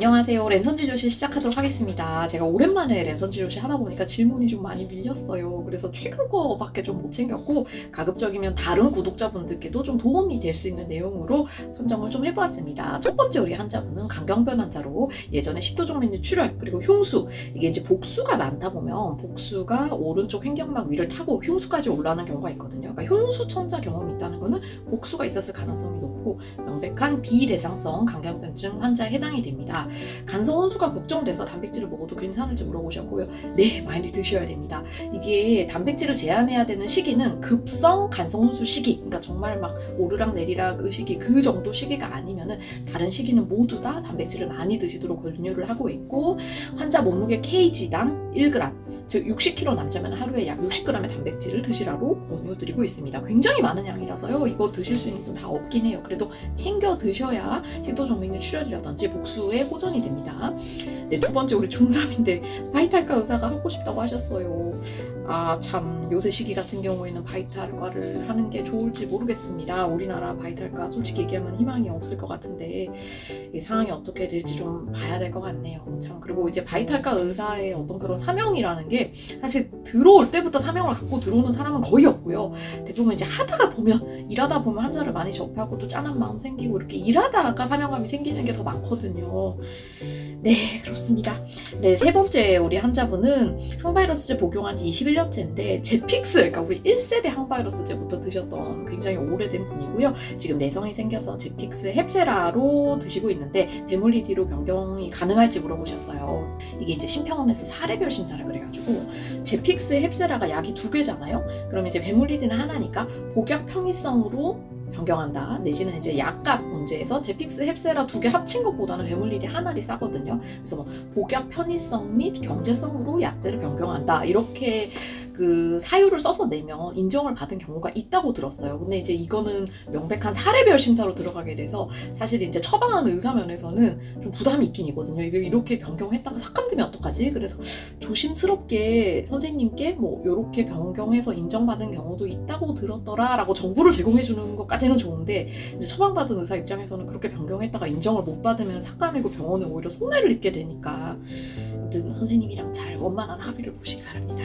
안녕하세요. 랜선 진료실 시작하도록 하겠습니다. 제가 오랜만에 랜선 진료실 하다 보니까 질문이 좀 많이 밀렸어요. 그래서 최근 거밖에 좀 못 챙겼고 가급적이면 다른 구독자분들께도 좀 도움이 될 수 있는 내용으로 선정을 좀 해보았습니다. 첫 번째 우리 환자분은 간경변 환자로 예전에 식도종 맨유 출혈 그리고 흉수, 이게 이제 복수가 많다 보면 복수가 오른쪽 횡격막 위를 타고 흉수까지 올라오는 경우가 있거든요. 그러니까 흉수 천자 경험이 있다는 거는 복수가 있었을 가능성이 높고 명백한 비대상성 간경변증 환자에 해당이 됩니다. 간성 혼수가 걱정돼서 단백질을 먹어도 괜찮을지 물어보셨고요. 네, 많이 드셔야 됩니다. 이게 단백질을 제한해야 되는 시기는 급성 간성 혼수 시기, 그러니까 정말 막 오르락 내리락 그 시기, 그 정도 시기가 아니면은 다른 시기는 모두 다 단백질을 많이 드시도록 권유를 하고 있고, 환자 몸무게 kg당 1g, 즉 60kg 남자면 하루에 약 60g의 단백질을 드시라고 권유드리고 있습니다. 굉장히 많은 양이라서요. 이거 드실 수 있는 분 다 없긴 해요. 그래도 챙겨 드셔야 식도종 맨유 출혈이라든지 복수에 호전이 됩니다. 네, 두 번째 우리 중3인데 바이탈과 의사가 하고 싶다고 하셨어요. 아, 참 요새 시기 같은 경우에는 바이탈과를 하는 게 좋을지 모르겠습니다. 우리나라 바이탈과 솔직히 얘기하면 희망이 없을 것 같은데 이 상황이 어떻게 될지 좀 봐야 될 것 같네요. 참, 그리고 이제 바이탈과 의사의 어떤 그런 사명이라는 게 사실 들어올 때부터 사명을 갖고 들어오는 사람은 거의 없고요. 대부분 이제 하다가 보면, 일하다 보면 환자를 많이 접하고 또 짠한 마음 생기고 이렇게 일하다가 사명감이 생기는 게 더 많거든요. 네, 그렇습니다. 네, 세 번째 우리 환자분은 항바이러스제 복용한 지 21년째인데 제픽스, 그러니까 우리 1세대 항바이러스제부터 드셨던 굉장히 오래된 분이고요. 지금 내성이 생겨서 제픽스 헵세라로 드시고 있는데 베물리디로 변경이 가능할지 물어보셨어요. 이게 이제 심평원에서 사례별 심사를 그래가지고 제픽스 헵세라가 약이 2개잖아요. 그럼 이제 베물리디는 하나니까 복약 편의성으로 변경한다, 내지는 이제 약값 문제에서 제픽스 헵세라 2개 합친 것보다는 베물리디 하나리 싸거든요. 그래서 뭐 복약 편의성 및 경제성으로 약제를 변경한다, 이렇게 그 사유를 써서 내면 인정을 받은 경우가 있다고 들었어요. 근데 이제 이거는 명백한 사례별 심사로 들어가게 돼서 사실 이제 처방하는 의사 면에서는 좀 부담이 있긴 있거든요. 이거 이렇게 변경했다가 삭감되면 어떡하지? 그래서 조심스럽게 선생님께 뭐 이렇게 변경해서 인정받은 경우도 있다고 들었더라 라고 정보를 제공해 주는 것까지는 좋은데, 이제 처방받은 의사 입장에서는 그렇게 변경했다가 인정을 못 받으면 삭감이고 병원에 오히려 손해를 입게 되니까 선생님이랑 잘 원만한 합의를 보시기 바랍니다.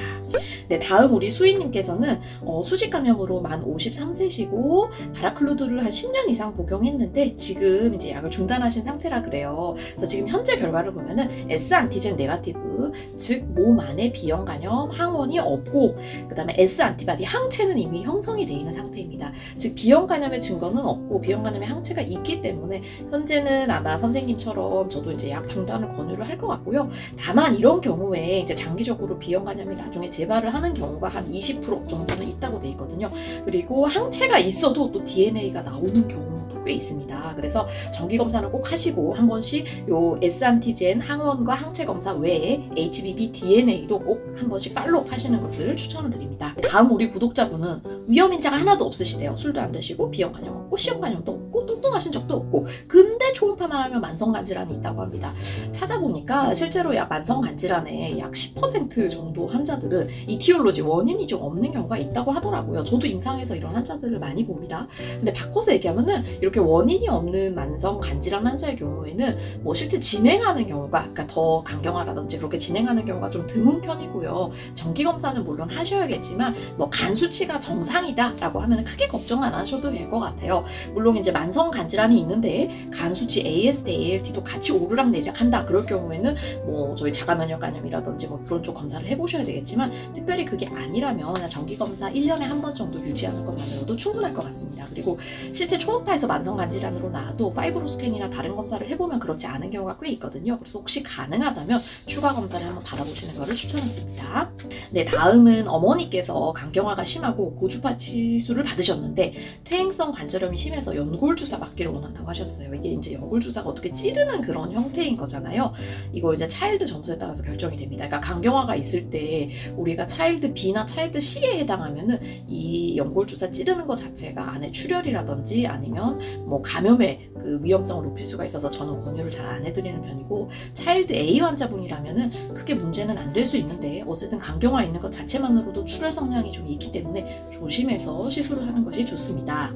네, 다음 우리 수인님께서는 수직 감염으로 만 53세시고 바라클루드를 한 10년 이상 복용했는데 지금 이제 약을 중단하신 상태라 그래요. 그래서 지금 현재 결과를 보면은 S 안티젠 네가티브, 즉 몸 안에 비형 간염 항원이 없고, 그 다음에 S 안티바디 항체는 이미 형성이 되어 있는 상태입니다. 즉 비형 간염의 증거는 없고 비형 간염의 항체가 있기 때문에 현재는 아마 선생님처럼 저도 이제 약 중단을 권유를 할 것 같고요. 다만 이런 경우에 이제 장기적으로 비형 간염이 나중에 재발을 하는 경우가 한 20% 정도는 있다고 돼 있거든요. 그리고 항체가 있어도 또 DNA가 나오는 경우도 꽤 있습니다. 그래서 정기 검사는 꼭 하시고 한 번씩 요 S안티젠 항원과 항체 검사 외에 HBV DNA도 꼭 한 번씩 팔로우 하시는 것을 추천을 드립니다. 다음 우리 구독자분은 위험인자가 하나도 없으시대요. 술도 안 드시고 비형 간염 없고 시형 간염도 없고 뚱뚱하신 적도 없고, 근데 초음파만 하면 만성간 질환이 있다고 합니다. 찾아보니까 실제로 약 만성간 질환의 약 10% 정도 환자들은 이티올로지 원인이 좀 없는 경우가 있다고 하더라고요. 저도 임상에서 이런 환자들을 많이 봅니다. 근데 바꿔서 얘기하면은 이렇게 원인이 없는 만성 간질환 환자의 경우에는 뭐 실제 진행하는 경우가, 그러니까 더 간경화라든지 그렇게 진행하는 경우가 좀 드문 편이고요. 정기 검사는 물론 하셔야겠지만 뭐 간 수치가 정상이다라고 하면 크게 걱정 안 하셔도 될 것 같아요. 물론 이제 만성 간질환이 있는데 간 수치 AST, ALT도 같이 오르락 내리락 한다, 그럴 경우에는 뭐 저희 자가면역 간염이라든지 뭐 그런 쪽 검사를 해보셔야 되겠지만, 특별히 그게 아니라면 그냥 정기검사 1년에 한 번 정도 유지하는 것만으로도 충분할 것 같습니다. 그리고 실제 초음파에서 만성간질환으로 나와도 파이브로스캔이나 다른 검사를 해보면 그렇지 않은 경우가 꽤 있거든요. 그래서 혹시 가능하다면 추가 검사를 한번 받아보시는 것을 추천드립니다. 네, 다음은 어머니께서 간경화가 심하고 고주파 치수를 받으셨는데 퇴행성 관절염이 심해서 연골주사 받기를 원한다고 하셨어요. 이게 이제 연골주사가 어떻게 찌르는 그런 형태인 거잖아요. 이거 이제 차일드 점수에 따라서 결정이 됩니다. 그러니까 간경화가 있을 때 우리가 차일드 B나 차일드 C에 해당하면은 이 연골주사 찌르는 것 자체가 안에 출혈이라든지 아니면 뭐 감염의 그 위험성을 높일 수가 있어서 저는 권유를 잘 안 해드리는 편이고, 차일드 A 환자분이라면은 크게 문제는 안 될 수 있는데 어쨌든 간경화 있는 것 자체만으로도 출혈 성향이 좀 있기 때문에 조심해서 시술을 하는 것이 좋습니다.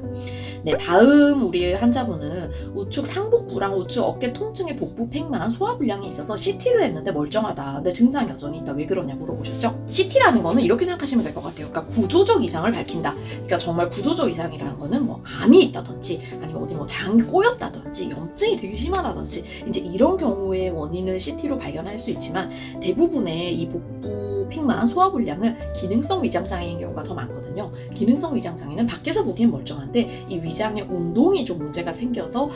네, 다음 우리 환자분은 우측 상복부랑 우측 어깨 통증의 복부 팽만 소화불량이 있어서 CT를 했는데 멀쩡하다. 근데 증상이 여전히 있다. 왜 그러냐 물어보셨죠? CT라는 거는 이렇게 생각하시면 될 것 같아요. 그러니까 구조적 이상을 밝힌다. 그러니까 정말 구조적 이상이라는 거는 뭐 암이 있다든지 아니면 어디 뭐 장이 꼬였다든지 염증이 되게 심하다든지 이제 이런 경우의 원인을 CT로 발견할 수 있지만, 대부분의 이 복부 팽만 소화불량은 기능성 위장장애인 경우가 더 많거든요. 기능성 위장장애는 밖에서 보기엔 멀쩡한데 이 위장의 운동이 좀 문제가 생겨서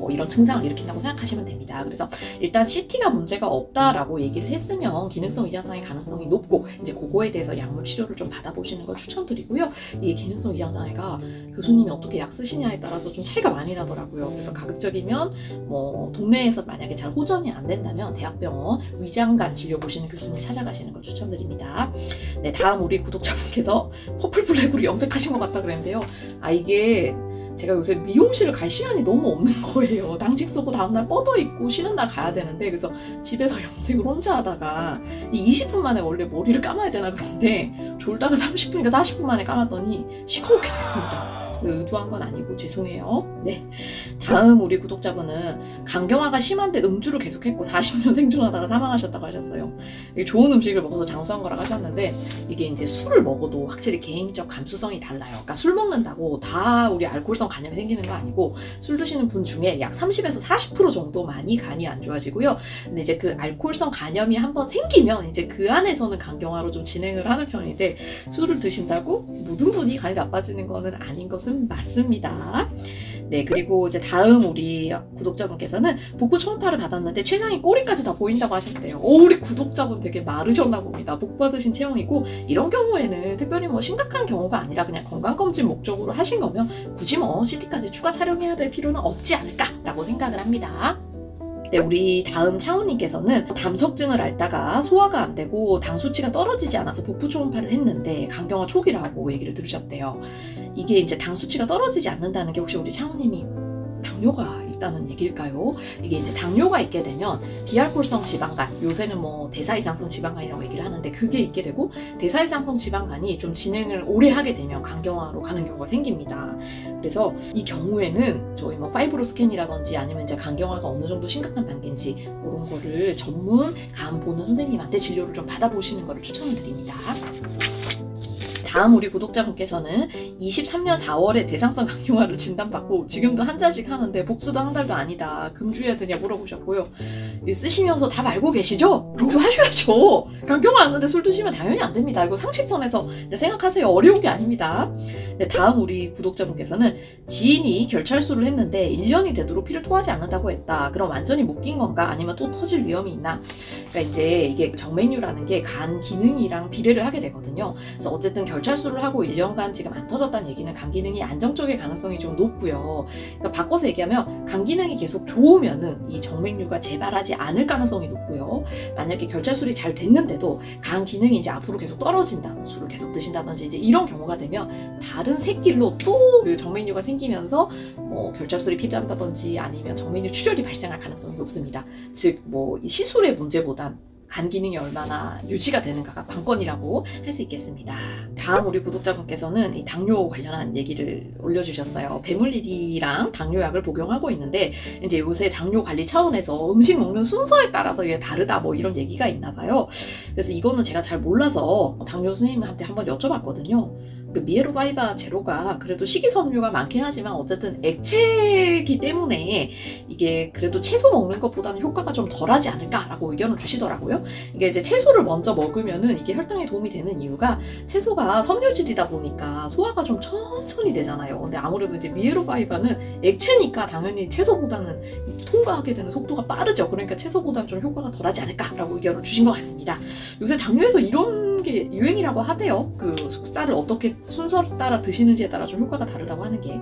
이런 증상을 일으킨다고 생각하시면 됩니다. 그래서 일단 CT가 문제가 없다라고 얘기를 했으면 기능성 위장장애 가능성이 높고 이제 그거에 대해서 약물 치료를 좀 받아보시는 걸 추천드리고요. 이 기능성 위장장애가 교수님이 어떻게 약 쓰시냐에 따라서 좀 차이가 많이 나더라고요. 그래서 가급적이면 뭐 동네에서 만약에 잘 호전이 안 된다면 대학병원 위장관 진료 보시는 교수님 찾아가시는 거 추천드립니다. 네, 다음 우리 구독자분께서 퍼플블랙으로 염색하신 것 같다 그랬는데요. 이게 제가 요새 미용실을 갈 시간이 너무 없는 거예요. 당직 쓰고 다음날 뻗어 있고 쉬는 날 가야 되는데, 그래서 집에서 염색을 혼자 하다가 20분 만에 원래 머리를 감아야 되나 그런데 졸다가 30분인가 40분 만에 감았더니 시커멓게 됐습니다. 의도한 건 아니고 죄송해요. 네, 다음 우리 구독자분은 간경화가 심한데 음주를 계속했고 40년 생존하다가 사망하셨다고 하셨어요. 좋은 음식을 먹어서 장수한 거라고 하셨는데, 이게 이제 술을 먹어도 확실히 개인적 감수성이 달라요. 그러니까 술 먹는다고 다 우리 알코올성 간염이 생기는 거 아니고, 술 드시는 분 중에 약 30에서 40% 정도만이 간이 안 좋아지고요. 근데 이제 그 알코올성 간염이 한번 생기면 이제 그 안에서는 간경화로 좀 진행을 하는 편인데, 술을 드신다고 모든 분이 간이 나빠지는 거는 아닌 것은 맞습니다. 네, 그리고 이제 다음 우리 구독자분께서는 복부 초음파를 받았는데 췌장이 꼬리까지 다 보인다고 하셨대요. 우리 구독자분 되게 마르셨나 봅니다. 복 받으신 체형이고, 이런 경우에는 특별히 뭐 심각한 경우가 아니라 그냥 건강검진 목적으로 하신 거면 굳이 뭐 CT까지 추가 촬영해야 될 필요는 없지 않을까라고 생각을 합니다. 네, 우리 다음 차우님께서는 담석증을 앓다가 소화가 안 되고 당 수치가 떨어지지 않아서 복부 초음파를 했는데 간경화 초기라고 얘기를 들으셨대요. 이게 이제 당 수치가 떨어지지 않는다는 게 혹시 우리 차우님이 당뇨가 있다는 얘기일까요? 이게 이제 당뇨가 있게 되면 비알코올성 지방간, 요새는 뭐 대사이상성 지방간이라고 얘기를 하는데, 그게 있게 되고 대사이상성 지방간이 좀 진행을 오래 하게 되면 간경화로 가는 경우가 생깁니다. 그래서 이 경우에는 저희 뭐 파이브로 스캔이라든지 아니면 이제 간경화가 어느 정도 심각한 단계인지 그런 거를 전문 간 보는 선생님한테 진료를 좀 받아보시는 거를 추천을 드립니다. 다음 우리 구독자분께서는 23년 4월에 대상성 간경화를 진단받고 지금도 한 잔씩 하는데 복수도 한 달도 아니다. 금주해야 되냐 물어보셨고요. 쓰시면서 다 알고 계시죠? 금주하셔야죠. 간경화 왔는데 술 드시면 당연히 안 됩니다. 이거 상식선에서 생각하세요. 어려운 게 아닙니다. 네, 다음 우리 구독자분께서는 지인이 결찰수를 했는데 1년이 되도록 피를 토하지 않는다고 했다. 그럼 완전히 묶인 건가? 아니면 또 터질 위험이 있나? 그러니까 이제 이게 정맥류라는 게 간 기능이랑 비례를 하게 되거든요. 그래서 어쨌든 결찰수를 하고 1년간 지금 안 터졌다는 얘기는 간 기능이 안정적일 가능성이 좀 높고요. 그러니까 바꿔서 얘기하면 간 기능이 계속 좋으면은 이 정맥류가 재발하지 않을 가능성이 높고요. 만약에 결찰술이 잘 됐는데도 간 기능이 이제 앞으로 계속 떨어진다, 술을 계속 드신다든지 이제 이런 경우가 되면 다른 새길로 또 그 정맥류가 생기면서 뭐 결찰술이 필요한다든지 아니면 정맥류 출혈이 발생할 가능성이 높습니다. 즉 뭐 이 시술의 문제보단 간 기능이 얼마나 유지가 되는가가 관건이라고 할 수 있겠습니다. 다음 우리 구독자분께서는 이 당뇨 관련한 얘기를 올려주셨어요. 배물리디랑 당뇨약을 복용하고 있는데 이제 요새 당뇨 관리 차원에서 음식 먹는 순서에 따라서 이게 다르다 뭐 이런 얘기가 있나 봐요. 그래서 이거는 제가 잘 몰라서 당뇨 선생님한테 한번 여쭤봤거든요. 그 미에로바이바 제로가 그래도 식이섬유가 많긴 하지만 어쨌든 액체이기 때문에 이게 그래도 채소 먹는 것보다는 효과가 좀 덜하지 않을까라고 의견을 주시더라고요. 이게 이제 채소를 먼저 먹으면은 이게 혈당에 도움이 되는 이유가 채소가 섬유질이다 보니까 소화가 좀 천천히 되잖아요. 근데 아무래도 이제 미에로바이바는 액체니까 당연히 채소보다는 통과하게 되는 속도가 빠르죠. 그러니까 채소보다는 좀 효과가 덜하지 않을까라고 의견을 주신 것 같습니다. 요새 당뇨에서 이런 게 유행이라고 하대요. 그 쑥쌀을 어떻게 순서를 따라 드시는지에 따라 좀 효과가 다르다고 하는 게.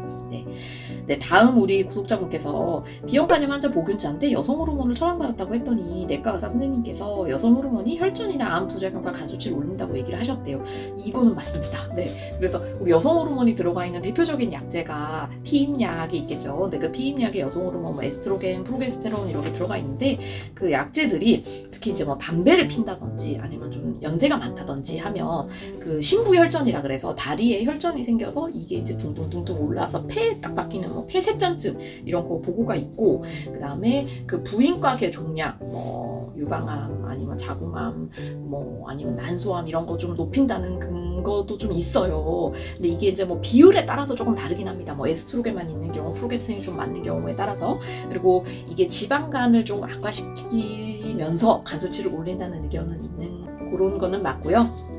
네, 다음 우리 구독자분께서 B형 간염 환자 보균자인데 여성 호르몬을 처방받았다고 했더니 내과 의사 선생님께서 여성 호르몬이 혈전이나 암 부작용과 간 수치를 올린다고 얘기를 하셨대요. 이거는 맞습니다. 네, 그래서 우리 여성 호르몬이 들어가 있는 대표적인 약제가 피임약이 있겠죠. 근데 그 피임약에 여성 호르몬, 뭐 에스트로겐, 프로게스테론 이렇게 들어가 있는데 그 약제들이 특히 이제 뭐 담배를 핀다든지 아니면 좀 연세가 많다든지 하면 그 신부 혈전이라 그래서 다리에 혈전이 생겨서 이게 이제 둥둥둥둥 올라서 폐에 딱 박히는 뭐 폐색전증 이런 거 보고가 있고, 그 다음에 그 부인과계 종양, 뭐 유방암 아니면 자궁암, 뭐 아니면 난소암 이런 거 좀 높인다는 근거도 좀 있어요. 근데 이게 이제 뭐 비율에 따라서 조금 다르긴 합니다. 뭐 에스트로겐만 있는 경우, 프로게스테론이 좀 맞는 경우에 따라서. 그리고 이게 지방간을 좀 악화시키면서 간 수치를 올린다는 의견은 있는 그런 거는 맞고요.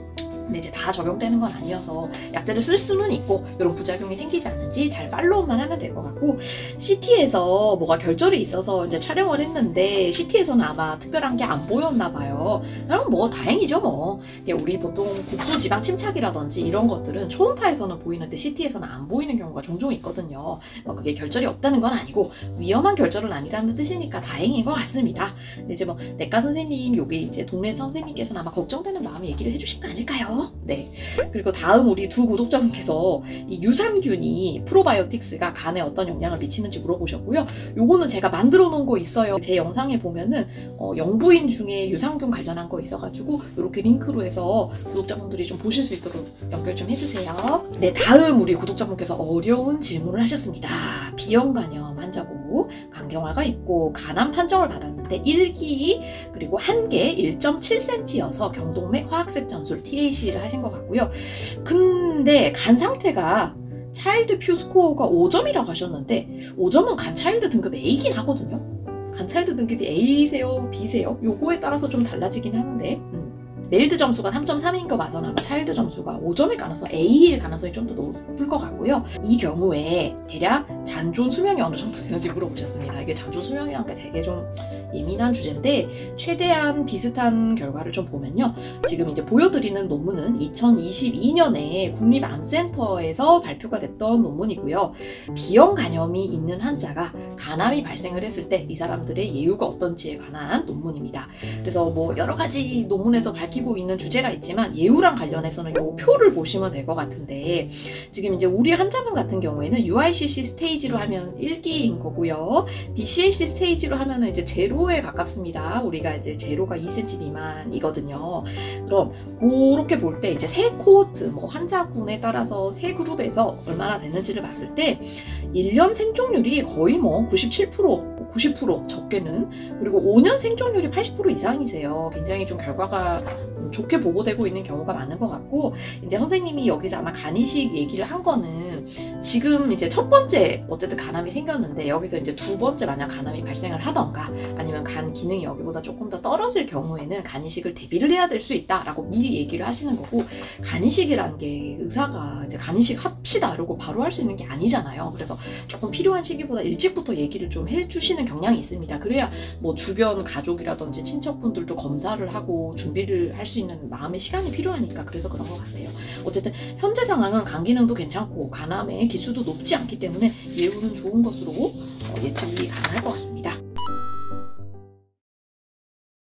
근데 이제 다 적용되는 건 아니어서 약제를 쓸 수는 있고 이런 부작용이 생기지 않는지 잘 팔로우만 하면 될 것 같고, CT에서 뭐가 결절이 있어서 이제 촬영을 했는데 CT에서는 아마 특별한 게 안 보였나 봐요. 그럼 뭐 다행이죠 뭐. 우리 보통 국소 지방 침착이라든지 이런 것들은 초음파에서는 보이는데 CT에서는 안 보이는 경우가 종종 있거든요. 뭐 그게 결절이 없다는 건 아니고 위험한 결절은 아니라는 뜻이니까 다행인 것 같습니다. 근데 이제 뭐 내과 선생님, 요게 이제 동네 선생님께서는 아마 걱정되는 마음에 얘기를 해주신 거 아닐까요? 네. 그리고 다음 우리 두 구독자분께서 이 유산균이 프로바이오틱스가 간에 어떤 영향을 미치는지 물어보셨고요. 요거는 제가 만들어 놓은 거 있어요. 제 영상에 보면은 영부인 중에 유산균 관련한 거 있어가지고 이렇게 링크로 해서 구독자분들이 좀 보실 수 있도록 연결 좀 해주세요. 네, 다음 우리 구독자분께서 어려운 질문을 하셨습니다. B형 간염 환자고 간경화가 있고 간암 판정을 받았는데 1기 그리고 한계 1.7cm여서 경동맥 화학색 전술 TAC를 하신 것 같고요. 근데 간 상태가 차일드 퓨 스코어가 5점이라고 하셨는데 5점은 간 차일드 등급 A이긴 하거든요. 간 차일드 등급이 A세요, B세요? 요거에 따라서 좀 달라지긴 하는데 메일드 점수가 3.3인 거 봐서는 아마 차일드 점수가 5점일 가능성, A일 가능성이 좀 더 높을 것 같고요. 이 경우에 대략 잔존 수명이 어느 정도 되는지 물어보셨습니다. 이게 잔존 수명이란 게 되게 좀 예민한 주제인데 최대한 비슷한 결과를 좀 보면요. 지금 이제 보여드리는 논문은 2022년에 국립암센터에서 발표가 됐던 논문이고요. B형 간염이 있는 환자가 간암이 발생을 했을 때 이 사람들의 예후가 어떤지에 관한 논문입니다. 그래서 뭐 여러 가지 논문에서 밝히고 있는 주제가 있지만 예후랑 관련해서는 이 표를 보시면 될 것 같은데, 지금 이제 우리 환자분 같은 경우에는 UICC 스테이지로 하면 1기인 거고요. BCLC 스테이지로 하면 이제 제로에 가깝습니다. 우리가 이제 제로가 2cm 미만이거든요. 그럼 그렇게 볼 때 이제 세 코호트, 뭐 환자군에 따라서 세 그룹에서 얼마나 됐는지를 봤을 때 1년 생존율이 거의 뭐 97%, 90% 적게는, 그리고 5년 생존율이 80% 이상이세요. 굉장히 좀 결과가 좋게 보고되고 있는 경우가 많은 것 같고, 이제 선생님이 여기서 아마 간이식 얘기를 한 거는 지금 이제 첫 번째 어쨌든 간암이 생겼는데 여기서 이제 두 번째 만약 간암이 발생을 하던가 아니면 간 기능이 여기보다 조금 더 떨어질 경우에는 간이식을 대비를 해야 될 수 있다라고 미리 얘기를 하시는 거고, 간이식이라는 게 의사가 이제 간이식 합시다 이러고 바로 할 수 있는 게 아니잖아요. 그래서 조금 필요한 시기보다 일찍부터 얘기를 좀 해주시는 경향이 있습니다. 그래야 뭐 주변 가족이라든지 친척분들도 검사를 하고 준비를 할 수 있는 마음의 시간이 필요하니까 그래서 그런 것 같아요. 어쨌든 현재 상황은 간 기능도 괜찮고 간암의 기수도 높지 않기 때문에 예후는 좋은 것으로 예측이 가능할 것 같습니다.